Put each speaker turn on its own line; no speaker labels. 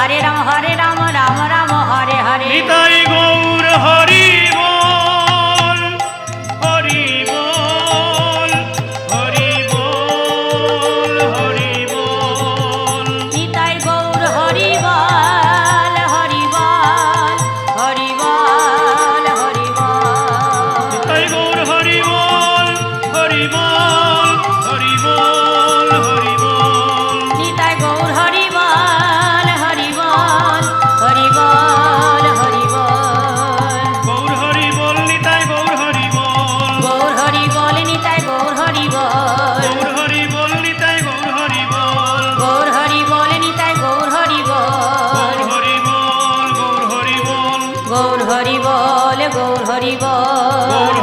হরে Ram Ram Ram Hare Hare.
Nitai Gour Hari বল Hari বল Hari বল Hari বল।
Nitai Gour Hari বল Hari বল Hari বল Hari বল।
Nitai Gour Hari বল Hari বল Hari বল Hari বল।
Nitai Gour Hari বল Hari বল Hari বল Hari বল।
Gour Hari বল Nitai Gour Hari বল।
Gour Hari বল Nitai Gour Hari বল।
Gour Hari বল Nitai Gour Hari বল।
Gour Hari বল Nitai Gour Hari বল।
Gour Hari বল Gour Hari বল।
Gour Hari বল Gour Hari বল।
Gour